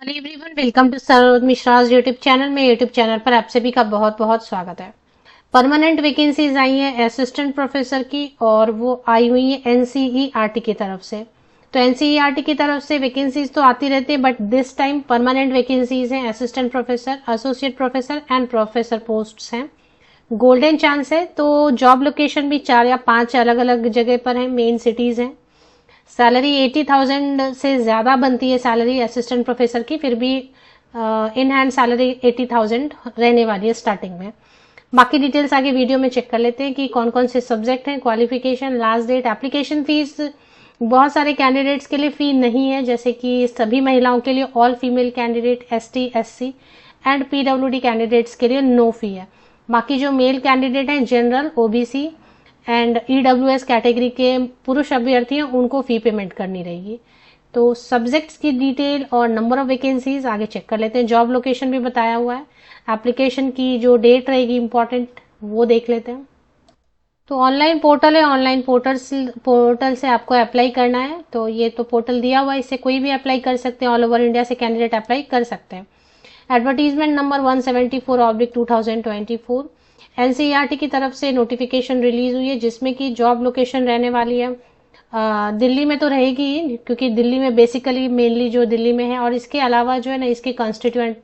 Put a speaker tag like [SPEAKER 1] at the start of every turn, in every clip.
[SPEAKER 1] Hello everyone, welcome to Saroj Mishra's YouTube channel में। YouTube channel पर आप सभी का बहुत बहुत स्वागत है। परमानेंट वैकेंसीज आई हैं असिस्टेंट प्रोफेसर की, और वो आई हुई है एनसीईआरटी की तरफ से। तो एनसीईआरटी की तरफ से वैकेंसीज तो आती रहती है, but this time permanent vacancies हैं। Assistant professor, associate professor and professor posts हैं। गोल्डन चांस है। तो जॉब लोकेशन भी 4 या 5 अलग अलग जगह पर है, मेन सिटीज हैं। सैलरी 80,000 से ज़्यादा बनती है सैलरी असिस्टेंट प्रोफेसर की, फिर भी इन हैंड सैलरी 80,000 रहने वाली है स्टार्टिंग में। बाकी डिटेल्स आगे वीडियो में चेक कर लेते हैं कि कौन कौन से सब्जेक्ट हैं, qualification, last date, application fee. बहुत सारे कैंडिडेट्स के लिए फ़ी नहीं है, जैसे कि सभी महिलाओं के लिए all female candidate, ST, SC and PWD candidates के लिए नो फी है। बाकी जो मेल कैंडिडेट हैं, general, OBC and EWS category के पुरुष अभ्यर्थी हैं, उनको फी पेमेंट करनी रहेगी। तो सब्जेक्ट्स की डिटेल और नंबर ऑफ वैकेंसीज आगे चेक कर लेते हैं। जॉब लोकेशन भी बताया हुआ है। एप्लीकेशन की जो डेट रहेगी इंपॉर्टेंट, वो देख लेते हैं। तो ऑनलाइन पोर्टल है, ऑनलाइन पोर्टल से आपको अप्लाई करना है। तो ये तो पोर्टल दिया हुआ है, इससे कोई भी अप्लाई कर सकते हैं। ऑल ओवर इंडिया से कैंडिडेट अप्लाई कर सकते हैं। एडवर्टीजमेंट नंबर 174/2024 एनसीईआरटी की तरफ से नोटिफिकेशन रिलीज हुई है, जिसमें कि जॉब लोकेशन रहने वाली है दिल्ली में तो रहेगी ही, क्योंकि दिल्ली में बेसिकली मेनली जो दिल्ली में है, और इसके अलावा जो है ना, इसके कॉन्स्टिट्यूएंट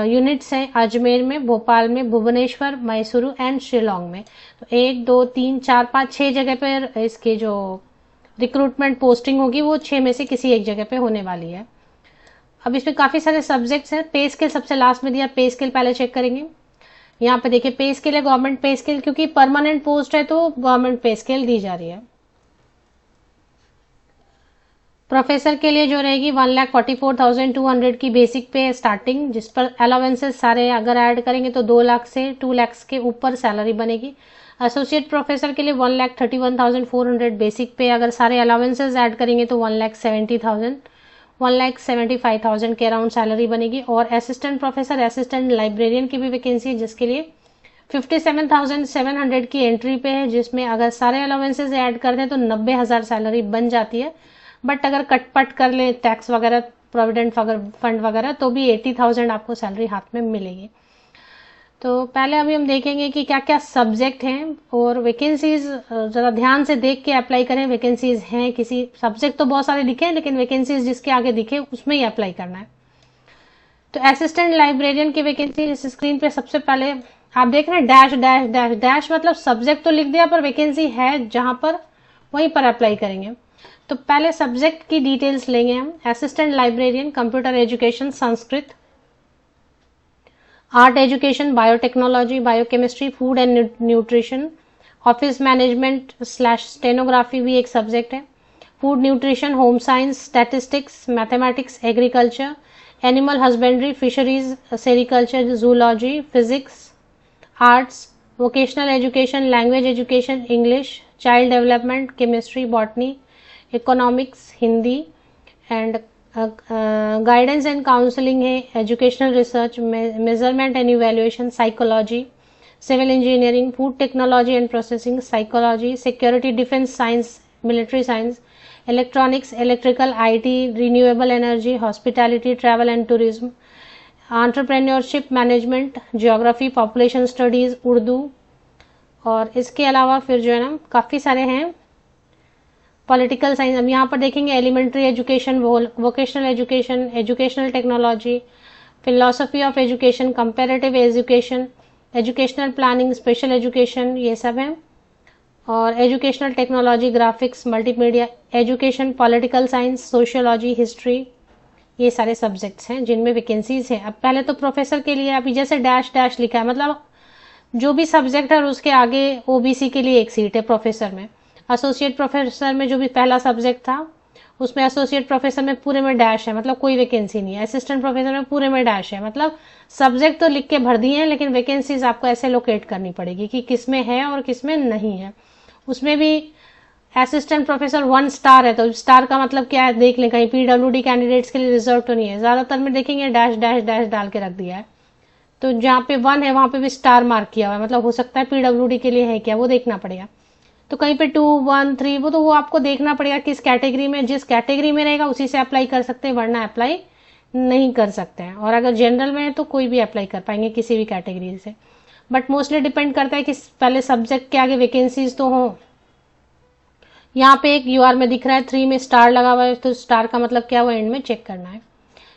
[SPEAKER 1] यूनिट्स हैं अजमेर में, भोपाल में, भुवनेश्वर, मैसूरू एंड शिलोंग में। तो 1, 2, 3, 4, 5, 6 जगह पर इसके जो रिक्रूटमेंट पोस्टिंग होगी वो 6 में से किसी एक जगह पे होने वाली है। अब इसमें काफी सारे सब्जेक्ट्स हैं। पे स्केल सबसे लास्ट में दिया, पे स्केल पहले चेक करेंगे। यहाँ पे देखिए पे स्केल है गवर्नमेंट पे स्केल, क्योंकि परमानेंट पोस्ट है तो गवर्नमेंट पे स्केल दी जा रही है। प्रोफेसर के लिए जो रहेगी 1,44,200 की बेसिक पे स्टार्टिंग, जिस पर अलाउंसेस सारे अगर ऐड करेंगे तो 2 लाख से 2 लाख के ऊपर सैलरी बनेगी। एसोसिएट प्रोफेसर के लिए 1,31,400 बेसिक पे, अगर सारे अलाउंसेस ऐड करेंगे तो 1,75,000 के अराउंड सैलरी बनेगी। और असिस्टेंट प्रोफेसर, असिस्टेंट लाइब्रेरियन की भी वैकेंसी है, जिसके लिए 57,700 की एंट्री पे है, जिसमें अगर सारे अलाउंसेस ऐड कर दें तो 90,000 सैलरी बन जाती है। बट अगर कटपट कर लें टैक्स वगैरह, प्रोविडेंट फंड वगैरह, तो भी 80,000 आपको सैलरी हाथ में मिलेगी। तो पहले अभी हम देखेंगे कि क्या क्या सब्जेक्ट हैं और वैकेंसीज जरा ध्यान से देख के अप्लाई करें। वैकेंसीज हैं, किसी सब्जेक्ट तो बहुत सारे दिखे, लेकिन वैकेंसीज जिसके आगे दिखे उसमें ही अप्लाई करना है। तो असिस्टेंट लाइब्रेरियन की वैकेंसी इस स्क्रीन पे सबसे पहले आप देख रहे हैं, डैश डैश डैश डैश, मतलब सब्जेक्ट तो लिख दिया पर वैकेंसी है जहां पर, वहीं पर अप्लाई करेंगे। तो पहले सब्जेक्ट की डिटेल्स लेंगे हम। Assistant librarian, computer education, Sanskrit, art education, biotechnology, biochemistry, food and nutrition, office management / stenography भी एक सब्जेक्ट है, food nutrition, home science, statistics, mathematics, agriculture, animal husbandry, fisheries, sericulture, zoology, physics, arts, vocational education, language education, English, child development, chemistry, botany, economics, Hindi and guidance and counselling है, educational research, measurement and evaluation, psychology, civil engineering, food technology and processing, psychology, security, defence science, military science, electronics, electrical, IT, renewable energy, hospitality, travel and tourism, entrepreneurship management, geography, population studies, Urdu. और इसके अलावा फिर जो है ना काफी सारे हैं, पॉलिटिकल साइंस। अब यहाँ पर देखेंगे elementary education, vocational education, educational technology, philosophy of education, comparative education, educational planning, special education, ये सब है। और educational technology, graphics, multimedia, education, political science, sociology, history, ये सारे सब्जेक्ट्स हैं जिनमें वैकेंसीज है। अब पहले तो प्रोफेसर के लिए अभी जैसे डैश डैश लिखा है, मतलब जो भी सब्जेक्ट है और उसके आगे ओबीसी के लिए एक सीट है प्रोफेसर में। एसोसिएट प्रोफेसर में जो भी पहला सब्जेक्ट था उसमें एसोसिएट प्रोफेसर में पूरे में डैश है, मतलब कोई वैकेंसी नहीं है। असिस्टेंट प्रोफेसर में पूरे में डैश है, मतलब सब्जेक्ट तो लिख के भर दिए हैं, लेकिन वैकेंसीज आपको ऐसे लोकेट करनी पड़ेगी कि किसमें है और किसमें नहीं है। उसमें भी असिस्टेंट प्रोफेसर 1 स्टार है, तो स्टार का मतलब क्या है देख लें, कहीं पीडब्ल्यूडी कैंडिडेट्स के लिए रिजर्व तो नहीं है। ज्यादातर में देखेंगे डैश डैश डैश डाल के रख दिया है, तो जहाँ पे 1 है वहां पे भी स्टार मार्क किया हुआ है, मतलब हो सकता है पीडब्ल्यूडी के लिए है क्या, वो देखना पड़ेगा। तो कहीं पे 2, 1, 3 वो आपको देखना पड़ेगा किस कैटेगरी में, जिस कैटेगरी में रहेगा उसी से अप्लाई कर सकते हैं, वरना अप्लाई नहीं कर सकते हैं, और अगर जनरल में है तो कोई भी अप्लाई कर पाएंगे किसी भी कैटेगरी से, बट मोस्टली डिपेंड करता है कि पहले सब्जेक्ट के आगे वैकेंसीज तो हो। यहाँ पे एक यूआर में दिख रहा है 3 में स्टार लगा हुआ है, तो स्टार का मतलब क्या हुआ एंड में चेक करना है।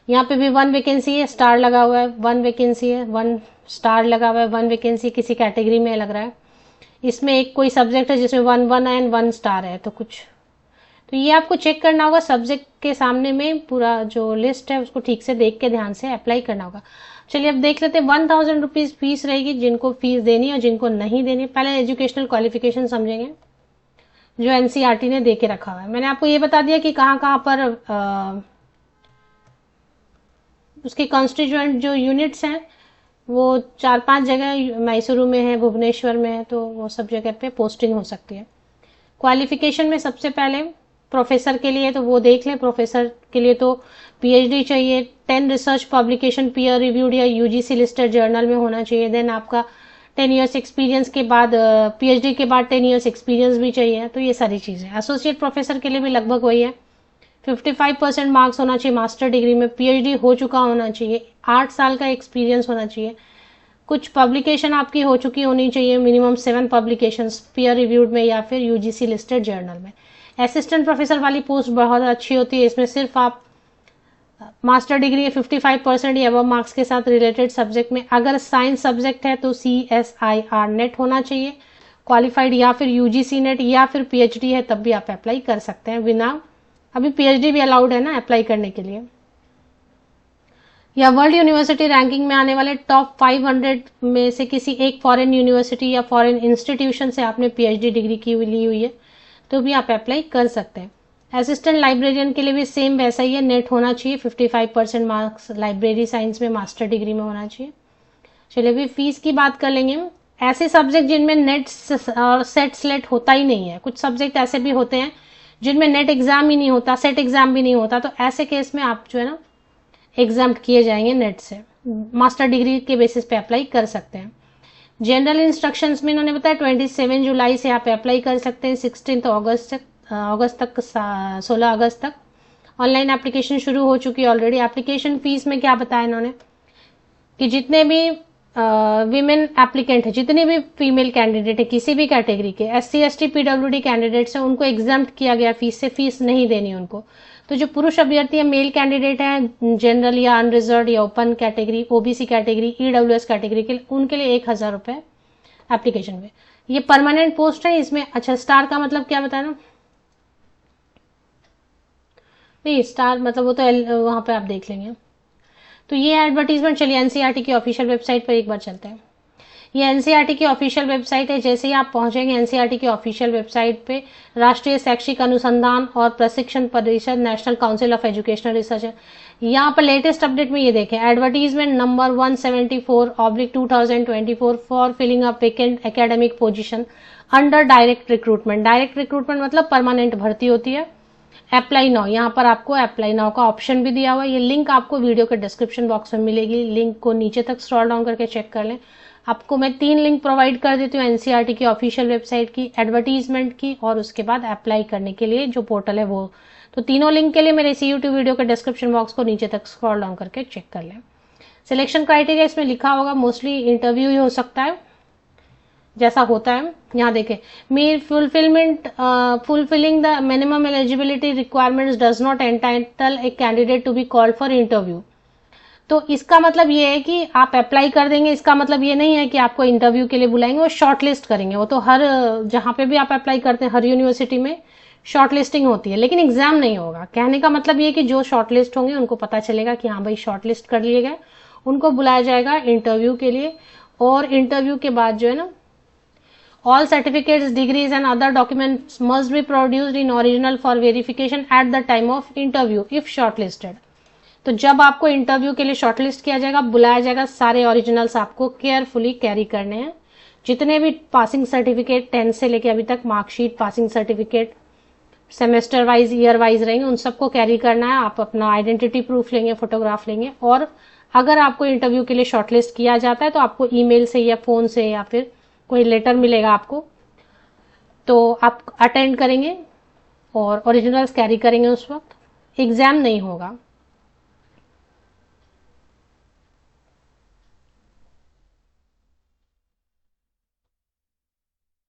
[SPEAKER 1] यहाँ पे भी 1 वैकेंसी है, स्टार लगा हुआ है, 1 वैकेंसी है, 1 स्टार लगा हुआ है, 1 वैकेंसी किसी कैटेगरी में लग रहा है। इसमें एक कोई सब्जेक्ट है जिसमें 1 एंड 1 स्टार है, तो कुछ तो ये आपको चेक करना होगा सब्जेक्ट के सामने में, पूरा जो लिस्ट है उसको ठीक से देख के ध्यान से अप्लाई करना होगा। चलिए अब देख लेते हैं। 1000 रुपीज फीस रहेगी जिनको फीस देनी और जिनको नहीं देनी। पहले एजुकेशनल क्वालिफिकेशन समझेंगे जो एनसीईआरटी ने दे के रखा हुआ है। मैंने आपको ये बता दिया कि कहाँ कहाँ पर उसके कॉन्स्टिट्यूएंट जो यूनिट्स हैं वो 4-5 जगह मैसूरू में है, भुवनेश्वर में है, तो वो सब जगह पे पोस्टिंग हो सकती है। क्वालिफिकेशन में सबसे पहले प्रोफेसर के लिए तो वो देख लें, प्रोफेसर के लिए तो पीएचडी चाहिए, 10 रिसर्च पब्लिकेशन पीयर रिव्यूड या यूजीसी लिस्टेड जर्नल में होना चाहिए। देन आपका 10 इयर्स एक्सपीरियंस के बाद पीएचडी के बाद 10 इयर्स एक्सपीरियंस भी चाहिए। तो ये सारी चीजें। एसोसिएट प्रोफेसर के लिए भी लगभग वही है, 55% मार्क्स होना चाहिए मास्टर डिग्री में, पीएचडी हो चुका होना चाहिए, 8 साल का एक्सपीरियंस होना चाहिए, कुछ पब्लिकेशन आपकी हो चुकी होनी चाहिए, मिनिमम 7 पब्लिकेशंस पीयर रिव्यूड में या फिर यूजीसी लिस्टेड जर्नल में। असिस्टेंट प्रोफेसर वाली पोस्ट बहुत अच्छी होती है, इसमें सिर्फ आप मास्टर डिग्री 55% या अबव मार्क्स के साथ रिलेटेड सब्जेक्ट में, अगर साइंस सब्जेक्ट है तो CSIR नेट होना चाहिए, क्वालिफाइड या फिर यूजीसी नेट या फिर पीएचडी है तब भी आप अप्लाई कर सकते हैं बिना, अभी पीएचडी भी अलाउड है ना अप्लाई करने के लिए। या वर्ल्ड यूनिवर्सिटी रैंकिंग में आने वाले टॉप 500 में से किसी एक फॉरेन यूनिवर्सिटी या फॉरेन इंस्टीट्यूशन से आपने पीएचडी डिग्री की ली हुई है तो भी आप अप्लाई कर सकते हैं। असिस्टेंट लाइब्रेरियन के लिए भी सेम वैसा ही है, नेट होना चाहिए, 55% मार्क्स लाइब्रेरी साइंस में मास्टर डिग्री में होना चाहिए। चलिए अभी फीस की बात कर लेंगे। ऐसे सब्जेक्ट जिनमें नेट और सेट स्लेट होता ही नहीं है, कुछ सब्जेक्ट ऐसे भी होते हैं जिनमें नेट एग्जाम ही नहीं होता, सेट एग्जाम भी नहीं होता, तो ऐसे केस में आप जो है ना एग्जाम्प्ट किए जाएंगे नेट से, मास्टर डिग्री के बेसिस पे अप्लाई कर सकते हैं। जनरल इंस्ट्रक्शंस में इन्होंने बताया 27 जुलाई से आप अप्लाई कर सकते हैं, 16 अगस्त तक 16 अगस्त तक ऑनलाइन एप्लीकेशन शुरू हो चुकी है ऑलरेडी। एप्लीकेशन फीस में क्या बताया इन्होंने कि जितने भी विमेन एप्लीकेंट है, जितने भी फीमेल कैंडिडेट है किसी भी कैटेगरी के, SC ST PWD कैंडिडेट्स हैं, उनको एग्जाम्प्ट किया गया फीस से, फीस नहीं देनी उनको। तो जो पुरुष अभ्यर्थी है, मेल कैंडिडेट हैं, जनरल या अनरिजर्व या open category, OBC category, EWS category के, उनके लिए 1000 रुपए एप्लीकेशन में। ये परमानेंट पोस्ट है इसमें। अच्छा स्टार का मतलब क्या बताना, नहीं स्टार मतलब वो तो वहां पे आप देख लेंगे। तो ये एडवर्टीजमेंट, चलिए एनसीईआरटी की ऑफिशियल वेबसाइट पर एक बार चलते हैं। ये एनसीईआरटी की ऑफिशियल वेबसाइट है। जैसे ही आप पहुंचेंगे एनसीईआरटी की ऑफिशियल वेबसाइट पे, राष्ट्रीय शैक्षिक अनुसंधान और प्रशिक्षण परिषद, national council of educational research है। यहाँ पर लेटेस्ट अपडेट में ये देखें, advertisement number 174/2024 for filling a vacant academic position under direct recruitment. Direct recruitment मतलब परमानेंट भर्ती होती है। अप्लाई नाउ, यहाँ पर आपको अप्लाई नाउ का ऑप्शन भी दिया हुआ है। ये लिंक आपको वीडियो के डिस्क्रिप्शन बॉक्स में मिलेगी, लिंक को नीचे तक स्क्रॉल डाउन करके चेक कर लें। आपको मैं 3 लिंक प्रोवाइड कर देती हूँ, एनसीईआरटी की ऑफिशियल वेबसाइट की, एडवर्टीजमेंट की और उसके बाद अप्लाई करने के लिए जो पोर्टल है वो। तो तीनों लिंक के लिए मेरे इसी यूट्यूब वीडियो के डिस्क्रिप्शन बॉक्स को नीचे तक स्क्रॉल डाउन करके चेक कर लें। सिलेक्शन क्राइटेरिया इसमें लिखा होगा, मोस्टली इंटरव्यू ही हो सकता है जैसा होता है। यहाँ देखें, mere fulfilling the minimum eligibility requirements does not entitle a candidate to be called for interview. तो इसका मतलब ये है कि आप अप्लाई कर देंगे, इसका मतलब ये नहीं है कि आपको इंटरव्यू के लिए बुलाएंगे, वो शॉर्ट लिस्ट करेंगे। वो तो हर जहां पे भी आप अप्लाई करते हैं, हर यूनिवर्सिटी में शॉर्ट लिस्टिंग होती है, लेकिन एग्जाम नहीं होगा। कहने का मतलब ये कि जो शॉर्ट लिस्ट होंगे उनको पता चलेगा कि हाँ भाई शॉर्ट लिस्ट कर लिए गए, उनको बुलाया जाएगा इंटरव्यू के लिए। और इंटरव्यू के बाद जो है ना, all certificates, degrees and other documents must be produced in original for verification at the time of interview if shortlisted। तो जब आपको इंटरव्यू के लिए शॉर्टलिस्ट किया जाएगा, बुलाया जाएगा, सारे ओरिजिनल्स आपको केयरफुली कैरी करने हैं। जितने भी पासिंग सर्टिफिकेट 10 से लेके अभी तक marksheet, passing certificate, semester wise, year wise रहेंगे, उन सबको कैरी करना है। आप अपना आइडेंटिटी प्रूफ लेंगे, फोटोग्राफ लेंगे। और अगर आपको इंटरव्यू के लिए शॉर्टलिस्ट किया जाता है तो आपको ईमेल से या फोन से या फिर कोई लेटर मिलेगा आपको, तो आप अटेंड करेंगे और ओरिजिनल्स कैरी करेंगे। उस वक्त एग्जाम नहीं होगा।